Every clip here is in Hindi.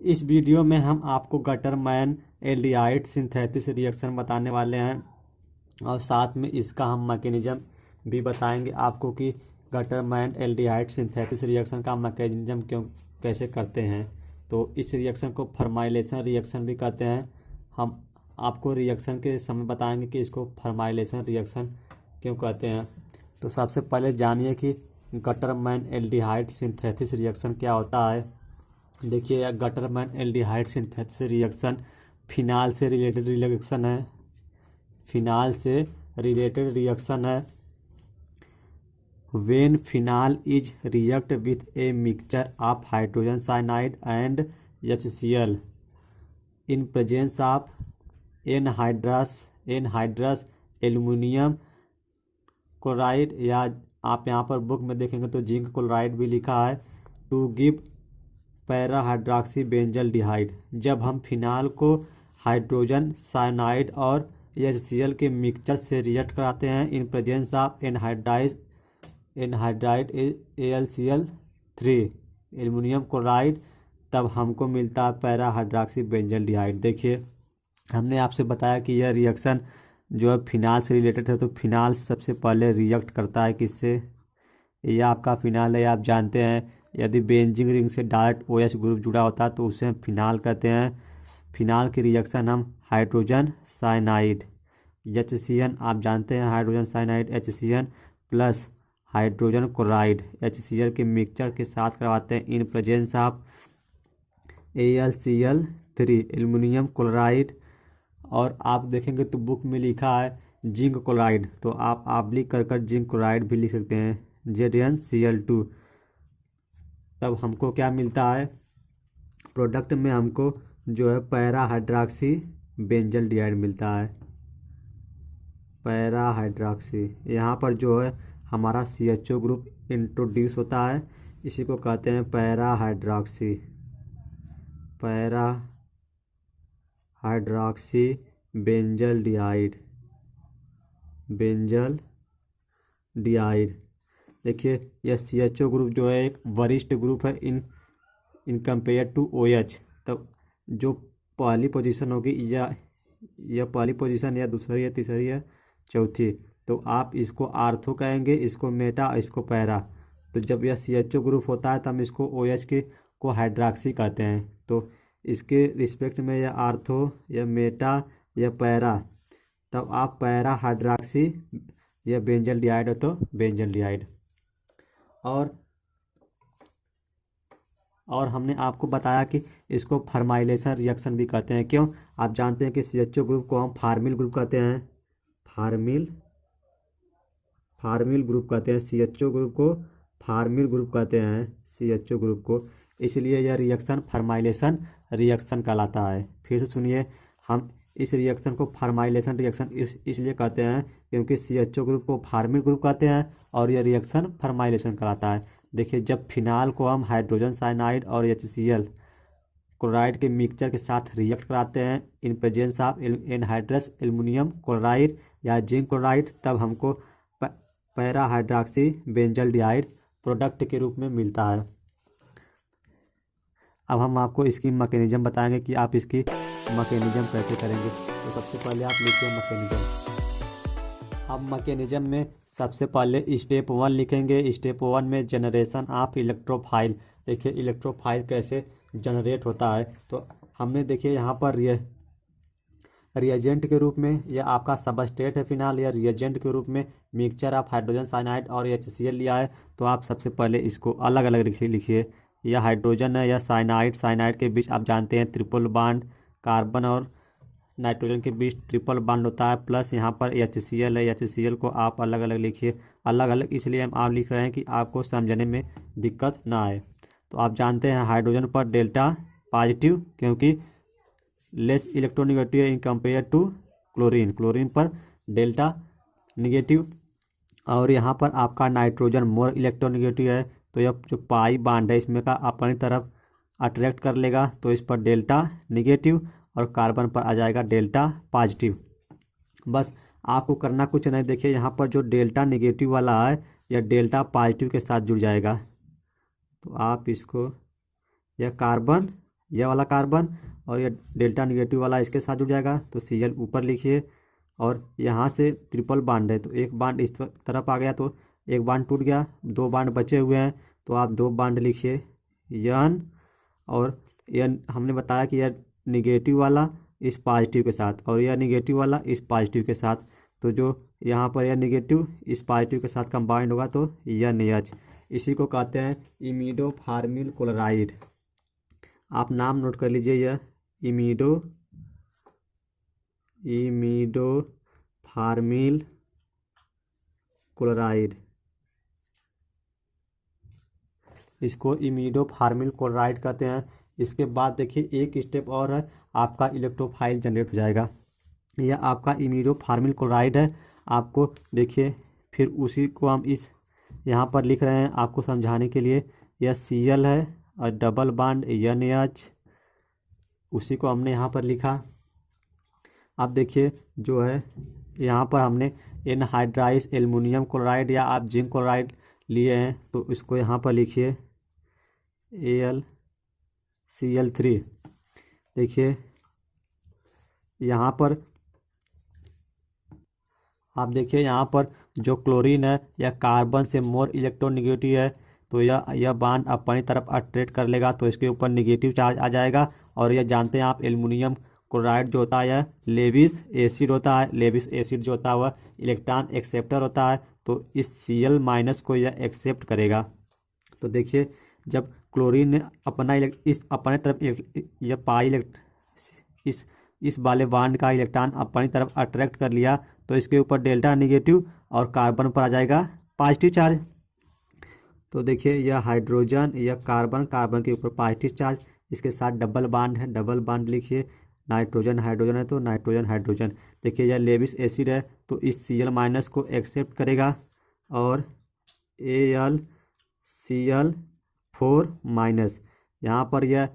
इस वीडियो में हम आपको गटरमैन एल्डिहाइड सिंथेसिस रिएक्शन बताने वाले हैं और साथ में इसका हम मैकेनिज्म भी बताएंगे आपको कि गटरमैन एल्डिहाइड सिंथेसिस रिएक्शन का मैकेनिज्म कैसे करते हैं। तो इस रिएक्शन को फॉर्माइलेशन रिएक्शन भी कहते हैं। हम आपको रिएक्शन के समय बताएंगे कि इसको फॉर्माइलेशन रिएक्शन क्यों कहते हैं। तो सबसे पहले जानिए कि गटरमैन एल्डिहाइड सिंथेसिस रिएक्शन क्या होता है। देखिए, यह Gattermann aldehyde synthesis reaction phenol से रिलेटेड रिएक्शन है। फिनाल से रिलेटेड रिएक्शन है। When phenol is react with a mixture of hydrogen cyanide and HCl in presence of anhydrous aluminium chloride, या आप यहाँ पर बुक में देखेंगे तो जिंक क्लोराइड भी लिखा है, to give para hydroxy benzaldehyde. जब हम फिनाल को हाइड्रोजन साइनाइड और HCl के मिक्सचर से रिएक्ट कराते हैं in presence of anhydride AlCl3 aluminium chloride, तब हमको मिलता है पैरा हाइड्रॉक्सी बेंजल्डिहाइड। देखिए, हमने आपसे बताया कि यह रिएक्शन जो है फिनाल से रिलेटेड है। तो फिनाल सबसे पहले रिएक्ट करता है किससे? यह आपका फिनाल है, आप जानते हैं। यदि बेंजीन रिंग से डायरेक्ट OH ग्रुप जुड़ा होता है तो उसे हम फिनाल कहते हैं। फिनाल की रिएक्शन हम हाइड्रोजन साइनाइड HCl, आप जानते हैं hydrogen cyanide HCl plus hydrogen chloride HCl के मिक्सचर के साथ करवाते हैं in presence of AlCl3 aluminium chloride. और आप देखेंगे तो बुक में लिखा है जिंक क्लोराइड, तो आप लिख कर जिंक क्लोराइड भी लिख सकते हैं ZnCl2। तब हमको क्या मिलता है? प्रोडक्ट में हमको जो है पैरा हाइड्रॉक्सी बेंजल्डिहाइड मिलता है। पैरा हाइड्रॉक्सी, यहाँ पर जो है हमारा CHO ग्रुप इंट्रोड्यूस होता है, इसी को कहते हैं para hydroxy. Para hydroxy benzaldehyde देखिए, यह CHO ग्रुप जो है एक वरिष्ठ ग्रुप है इन कंपेयर टू OH। तब जो पहली पोजीशन होगी यह पहली पोजीशन, या दूसरी, या तीसरी, या चौथी, तो आप इसको आर्थो कहेंगे, इसको मेटा, इसको पैरा। तो जब यह CHO ग्रुप होता है तब हम इसको OH को हाइड्रॉक्सी कहते हैं। तो इसके रिस्पेक्ट में यह आर्थो, या मेटा, या पैरा, तब आप पैरा हाइड्रॉक्सी या बेंजल्डिहाइड हो तो बेंजल्डिहाइड। और हमने आपको बताया कि इसको फॉर्माइलेशन रिएक्शन भी कहते हैं। क्यों? आप जानते हैं कि CHO ग्रुप को हम फार्मिल ग्रुप कहते हैं। फार्मिल ग्रुप कहते हैं CHO ग्रुप को, फार्मिल ग्रुप कहते हैं CHO ग्रुप को, इसलिए यह रिएक्शन फॉर्माइलेशन रिएक्शन कहलाता है। फिर से सुनिए, हम इस रिएक्शन को फॉर्माइलेशन रिएक्शन इसलिए कहते हैं क्योंकि CHO ग्रुप को फार्मिल ग्रुप कहते हैं और यह रिएक्शन फॉर्माइलेशन कहलाता है। देखिए, जब फिनाल को हम हाइड्रोजन साइनाइड और HCl क्लोराइड के मिक्सचर के साथ रिएक्ट कराते हैं in presence of anhydrous aluminium chloride या जिंक क्लोराइड, तब हमको पैरा हाइड्रॉक्सी बेंजल्डिहाइड प्रोडक्ट के रूप में मिलता है। अब हम आपको इसकी मैकेनिज्म बताएंगे कि आप इसकी मैकेनिज्म कैसे करेंगे। तो सबसे पहले आप लिखिए मैकेनिज्म। अब मैकेनिज्म में सबसे पहले स्टेप 1 लिखेंगे। स्टेप 1 में जनरेशन ऑफ इलेक्ट्रोफाइल। देखिए, इलेक्ट्रोफाइल कैसे जनरेट होता है। तो हमने देखिए यहाँ पर रिएजेंट के रूप में यह आपका सबस्ट्रेट है फिनाल, या रिएजेंट के रूप में मिक्सचर ऑफ हाइड्रोजन साइनाइड और HCl लिया है। तो आप सबसे पहले इसको अलग अलग लिखिए। यह हाइड्रोजन है, या साइनाइड के बीच आप जानते हैं ट्रिपल बॉन्ड, कार्बन और नाइट्रोजन के बीच ट्रिपल बॉन्ड होता है, प्लस यहाँ पर HCl है। HCl को आप अलग अलग लिखिए। अलग अलग इसलिए हम आप लिख रहे हैं कि आपको समझने में दिक्कत ना आए। तो आप जानते हैं हाइड्रोजन पर डेल्टा पॉजिटिव, क्योंकि less electronegative in compare to chlorine पर डेल्टा निगेटिव। और यहाँ पर आपका नाइट्रोजन मोर इलेक्ट्रोनेगेटिव है, तो यह जो पाई बांड है इसमें का अपनी तरफ अट्रैक्ट कर लेगा, तो इस पर डेल्टा निगेटिव, और कार्बन पर आ जाएगा डेल्टा पॉजिटिव। बस आपको करना कुछ नहीं। देखिए, यहाँ पर जो डेल्टा निगेटिव वाला है यह डेल्टा पॉजिटिव के साथ जुड़ जाएगा। तो आप इसको, यह कार्बन यह वाला कार्बन, और ये डेल्टा निगेटिव वाला इसके साथ जुड़ जाएगा, तो Cl ऊपर लिखिए। और यहाँ से ट्रिपल बांड है, तो एक बांड इस तरफ आ गया, तो एक बांड टूट गया, दो बांड बचे हुए हैं, तो आप दो बांड लिखिए N। और यह हमने बताया कि यह निगेटिव वाला इस पॉजिटिव के साथ और यह निगेटिव वाला इस पॉजिटिव के साथ, तो जो यहाँ पर यह निगेटिव इस पॉजिटिव के साथ कंबाइंड होगा तो NH। इसी को कहते हैं इमिडो फार्मिल क्लोराइड। आप नाम नोट कर लीजिए, यह इमिडो फार्मिल क्लोराइड, इसको इमिडो फार्मिल क्लोराइड कहते हैं। इसके बाद देखिए एक स्टेप और है, आपका इलेक्ट्रोफाइल जनरेट हो जाएगा। यह आपका इमिडो फार्मिल क्लोराइड है। आपको देखिए फिर उसी को हम इस यहाँ पर लिख रहे हैं आपको समझाने के लिए। यह Cl है और डबल बांड NH, उसी को हमने यहाँ पर लिखा। अब देखिए जो है यहाँ पर हमने एनहाइड्राइज एल्युमिनियम क्लोराइड या आप जिंक क्लोराइड लिए हैं, तो इसको यहाँ पर लिखिए AlCl3। देखिए यहाँ पर आप देखिए यहाँ पर जो क्लोरीन है यह कार्बन से मोर इलेक्ट्रोनिगेटिव है, तो यह बांड अपनी तरफ अट्रैक्ट कर लेगा, तो इसके ऊपर निगेटिव चार्ज आ जाएगा। और यह जानते हैं आप एल्युमिनियम क्लोराइड जो होता है यह लेविस एसिड होता है। लेविस एसिड जो होता है वह इलेक्ट्रॉन एक्सेप्टर होता है, तो इस Cl- को यह एक्सेप्ट करेगा। तो देखिए जब क्लोरीन ने अपने तरफ यह पाई इस वाले बांड का इलेक्ट्रॉन अपनी तरफ अट्रैक्ट कर लिया, तो इसके ऊपर डेल्टा निगेटिव और कार्बन पर आ जाएगा पॉजिटिव चार्ज। तो देखिए यह हाइड्रोजन, यह कार्बन के ऊपर पॉजिटिव चार्ज, इसके साथ डबल बांड है, डबल बांड लिखिए। नाइट्रोजन हाइड्रोजन है तो नाइट्रोजन हाइड्रोजन। देखिए यह लेविस एसिड है, तो इस Cl- को एक्सेप्ट करेगा और AlCl4-। यहाँ पर यह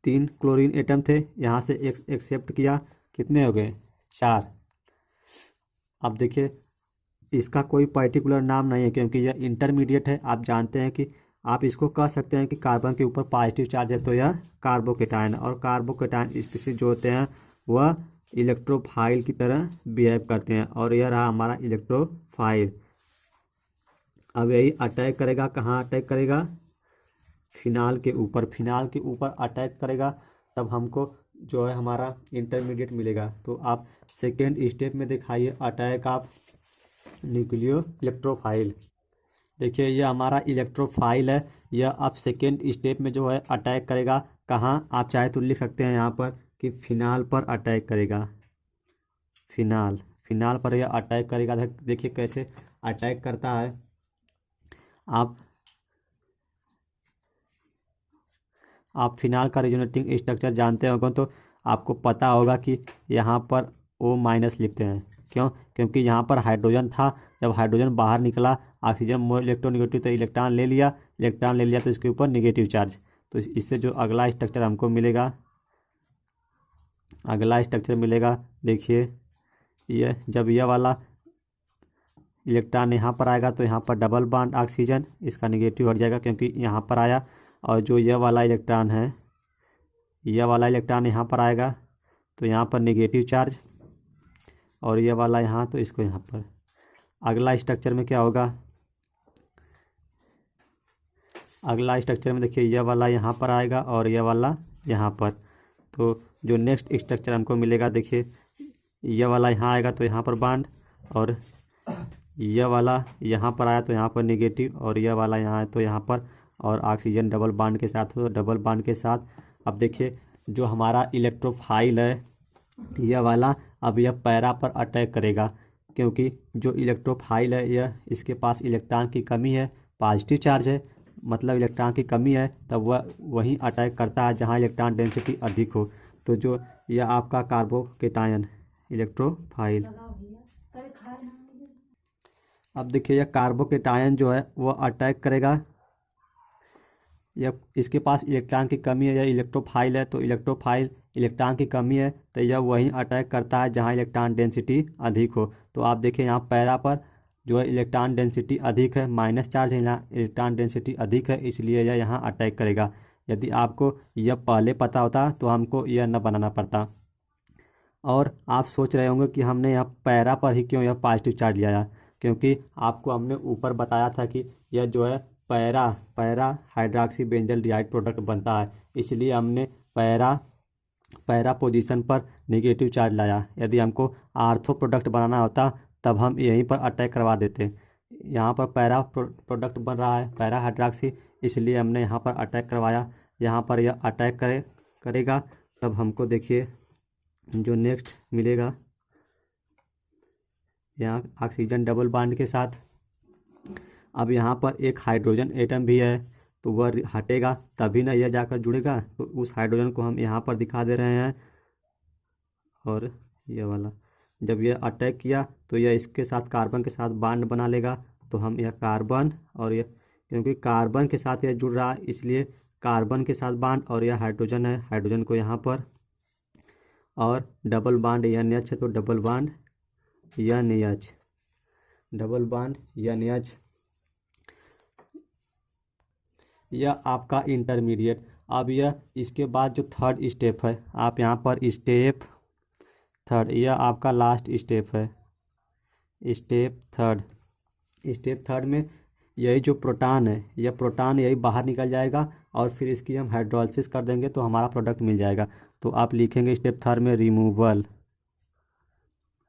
3 क्लोरीन एटम थे, यहाँ से एक्सेप्ट किया, कितने हो गए 4। अब देखिए इसका कोई पर्टिकुलर नाम नहीं है क्योंकि यह इंटरमीडिएट है। आप जानते हैं कि आप इसको कह सकते हैं कि कार्बन के ऊपर पॉजिटिव चार्ज है, तो यह कार्बोकेटायन। और कार्बोकेटायन स्पीशीज जो होते हैं वह इलेक्ट्रोफाइल की तरह बिहेव करते हैं, और यह रहा हमारा इलेक्ट्रोफाइल। अब यही अटैक करेगा, कहाँ अटैक करेगा, फिनाल के ऊपर। फिनाल के ऊपर अटैक करेगा, तब हमको जो है हमारा इंटरमीडिएट मिलेगा। तो आप सेकेंड स्टेप में दिखाइए अटैक आप न्यूक्लियो इलेक्ट्रोफाइल। देखिए ये हमारा इलेक्ट्रोफाइल है, यह अब सेकेंड स्टेप में जो है अटैक करेगा। कहाँ, आप चाहे तो लिख सकते हैं यहाँ पर कि फिनाल पर अटैक करेगा। फिनाल पर यह अटैक करेगा। देखिए कैसे अटैक करता है। आप फिनाल का रेजोनेटिंग स्ट्रक्चर जानते होंगे, तो आपको पता होगा कि यहाँ पर O- लिखते हैं। क्यों? क्योंकि यहाँ पर हाइड्रोजन था, जब हाइड्रोजन बाहर निकला, ऑक्सीजन मोर इलेक्ट्रोनिगेटिव, तो इलेक्ट्रॉन ले लिया तो इसके ऊपर निगेटिव चार्ज। तो इससे जो अगला स्ट्रक्चर हमको मिलेगा, देखिए जब यह वाला इलेक्ट्रॉन यहाँ पर आएगा तो यहाँ पर डबल बॉन्ड ऑक्सीजन, इसका निगेटिव हट जाएगा क्योंकि यहाँ पर आया। और जो यह वाला इलेक्ट्रॉन है, यहाँ पर आएगा तो यहाँ पर निगेटिव चार्ज, और यह वाला यहाँ, तो इसको यहाँ पर। अगला स्ट्रक्चर में क्या होगा, अगला स्ट्रक्चर में देखिए यह वाला यहाँ पर आएगा और यह वाला यहाँ पर। तो जो नेक्स्ट स्ट्रक्चर हमको मिलेगा, देखिए यह वाला यहाँ आएगा तो यहाँ पर बॉन्ड, और यह वाला यहाँ पर आया तो यहाँ पर निगेटिव, और यह वाला यहाँ है तो यहाँ पर, और ऑक्सीजन डबल बॉन्ड के साथ हो, डबल बॉन्ड के साथ। अब देखिए जो हमारा इलेक्ट्रोफाइल है यह वाला, अब यह पैरा पर अटैक करेगा, क्योंकि जो इलेक्ट्रोफाइल है यह इसके पास इलेक्ट्रॉन की कमी है, पॉजिटिव चार्ज है, मतलब इलेक्ट्रॉन की कमी है, तब वह वहीं अटैक करता है जहाँ इलेक्ट्रॉन डेंसिटी अधिक हो। तो जो यह आपका कार्बोकेटायन इलेक्ट्रोफाइल। अब देखिए यह कार्बोकेटायन जो है वह अटैक करेगा, यह इसके पास इलेक्ट्रॉन की कमी है, यह इलेक्ट्रोफाइल है, तो इलेक्ट्रोफाइल इलेक्ट्रॉन की कमी है तो यह वहीं अटैक करता है जहाँ इलेक्ट्रॉन डेंसिटी अधिक हो। तो आप देखिए यहाँ पैरा पर जो है इलेक्ट्रॉन डेंसिटी अधिक है, माइनस चार्ज है, यहाँ इलेक्ट्रॉन डेंसिटी अधिक है, इसलिए यह यहाँ अटैक करेगा। यदि आपको यह पहले पता होता तो हमको यह न बनाना पड़ता। और आप सोच रहे होंगे कि हमने यहाँ पैरा पर ही क्यों यह पॉजिटिव चार्ज लिया, क्योंकि आपको हमने ऊपर बताया था कि यह जो है para para hydroxy benzaldehyde product बनता है, इसलिए हमने पैरा पैरा पोजीशन पर नेगेटिव चार्ज लाया। यदि हमको आर्थो प्रोडक्ट बनाना होता तब हम यहीं पर अटैक करवा देते। यहाँ पर पैरा प्रोडक्ट बन रहा है पैरा हाइड्रॉक्सी, इसलिए हमने यहाँ पर अटैक करवाया। यहाँ पर यह अटैक करेगा तब हमको देखिए जो नेक्स्ट मिलेगा, यहाँ ऑक्सीजन डबल बॉन्ड के साथ। अब यहाँ पर एक हाइड्रोजन एटम भी है तो वह हटेगा तभी ना यह जाकर जुड़ेगा, तो उस हाइड्रोजन को हम यहाँ पर दिखा दे रहे हैं। और यह वाला जब यह अटैक किया तो यह इसके साथ कार्बन के साथ बॉन्ड बना लेगा, तो हम यह कार्बन और यह, क्योंकि कार्बन के साथ यह जुड़ रहा है इसलिए कार्बन के साथ बॉन्ड, और यह हाइड्रोजन है, हाइड्रोजन को यहाँ पर, और डबल बॉन्ड NH है तो double bond NH, double bond NH। यह आपका इंटरमीडिएट। अब यह इसके बाद जो थर्ड स्टेप है, आप यहाँ पर स्टेप थर्ड, यह आपका लास्ट स्टेप है, स्टेप थर्ड। स्टेप थर्ड में यही जो प्रोटॉन है, यह प्रोटॉन यही बाहर निकल जाएगा और फिर इसकी हम हाइड्रोलिसिस कर देंगे तो हमारा प्रोडक्ट मिल जाएगा। तो आप लिखेंगे स्टेप थर्ड में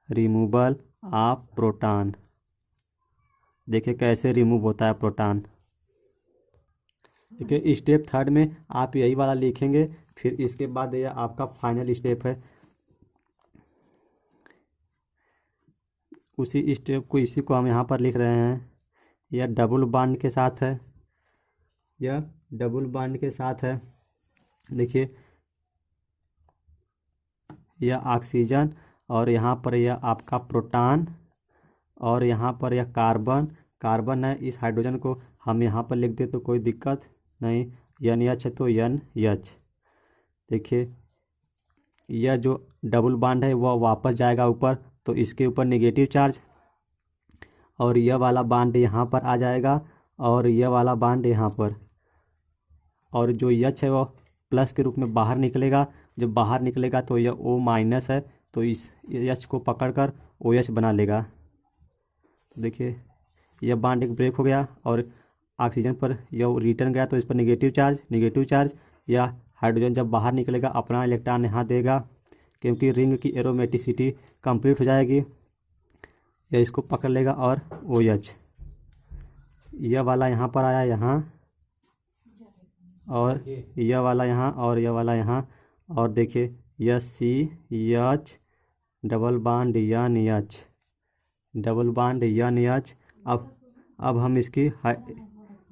रिमूवल ऑफ प्रोटॉन। देखिए कैसे रिमूव होता है प्रोटॉन। देखिए स्टेप थर्ड में आप यही वाला लिखेंगे, फिर इसके बाद यह आपका फाइनल स्टेप है। उसी स्टेप को इसी को हम यहाँ पर लिख रहे हैं। यह डबल बॉन्ड के साथ है, यह डबल बॉन्ड के साथ है। देखिए यह ऑक्सीजन और यहाँ पर यह आपका प्रोटॉन और यहाँ पर यह कार्बन है। इस हाइड्रोजन को हम यहाँ पर लिख दे तो कोई दिक्कत नहीं, NH है तो NH। देखिए यह जो डबल बॉन्ड है वह वापस जाएगा ऊपर, तो इसके ऊपर नेगेटिव चार्ज, और यह वाला बॉन्ड यहाँ पर आ जाएगा और यह वाला बॉन्ड यहाँ पर, और जो H है वह प्लस के रूप में बाहर निकलेगा। जब बाहर निकलेगा तो यह O- है, तो इस H को पकड़कर OH बना लेगा। देखिए यह बॉन्ड एक ब्रेक हो गया और ऑक्सीजन पर यह रिटर्न गया तो इस पर नेगेटिव चार्ज। या हाइड्रोजन जब बाहर निकलेगा अपना इलेक्ट्रॉन यहाँ देगा, क्योंकि रिंग की एरोमेटिसिटी कंप्लीट हो जाएगी, यह इसको पकड़ लेगा और OH, यह वाला यहाँ पर आया यहाँ, और यह वाला यहाँ और यह वाला यहाँ, और देखिए यह CH डबल बॉन्ड NH। अब हम इसकी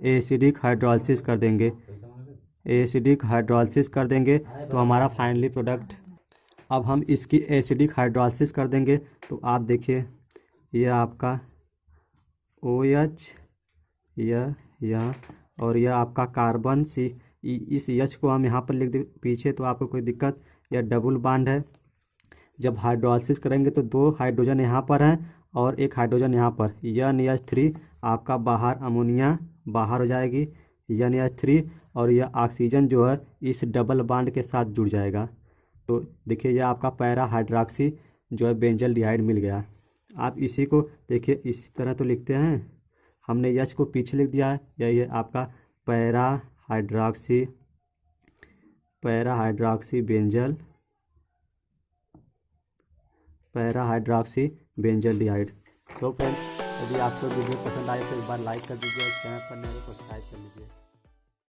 एसिडिक हाइड्रोलिसिस कर देंगे तो हमारा फाइनली प्रोडक्ट। अब हम इसकी एसिडिक हाइड्रोलिसिस कर देंगे तो आप देखिए यह आपका OH, यह और यह आपका कार्बन इस H को हम यहाँ पर लिख दे पीछे तो आपको कोई दिक्कत। यह डबल बॉन्ड है। जब हाइड्रोलिसिस करेंगे तो 2 हाइड्रोजन यहाँ पर हैं और 1 हाइड्रोजन यहाँ पर, NH3 आपका बाहर, अमोनिया बाहर हो जाएगी NH3, और यह ऑक्सीजन जो है इस डबल बॉन्ड के साथ जुड़ जाएगा। तो देखिए यह आपका पैरा हाइड्रॉक्सी जो है बेंजल डिहाइड मिल गया। आप इसी को देखिए इस तरह तो लिखते हैं, हमने H को पीछे लिख दिया है। यही है आपका पैरा हाइड्रॉक्सी बेंजल डिहाइड। तो फ्रेंड्स यदि आपको वीडियो पसंद आए तो एक बार लाइक कर दीजिए और चैनल पर नए हो तो सब्सक्राइब कर लीजिए।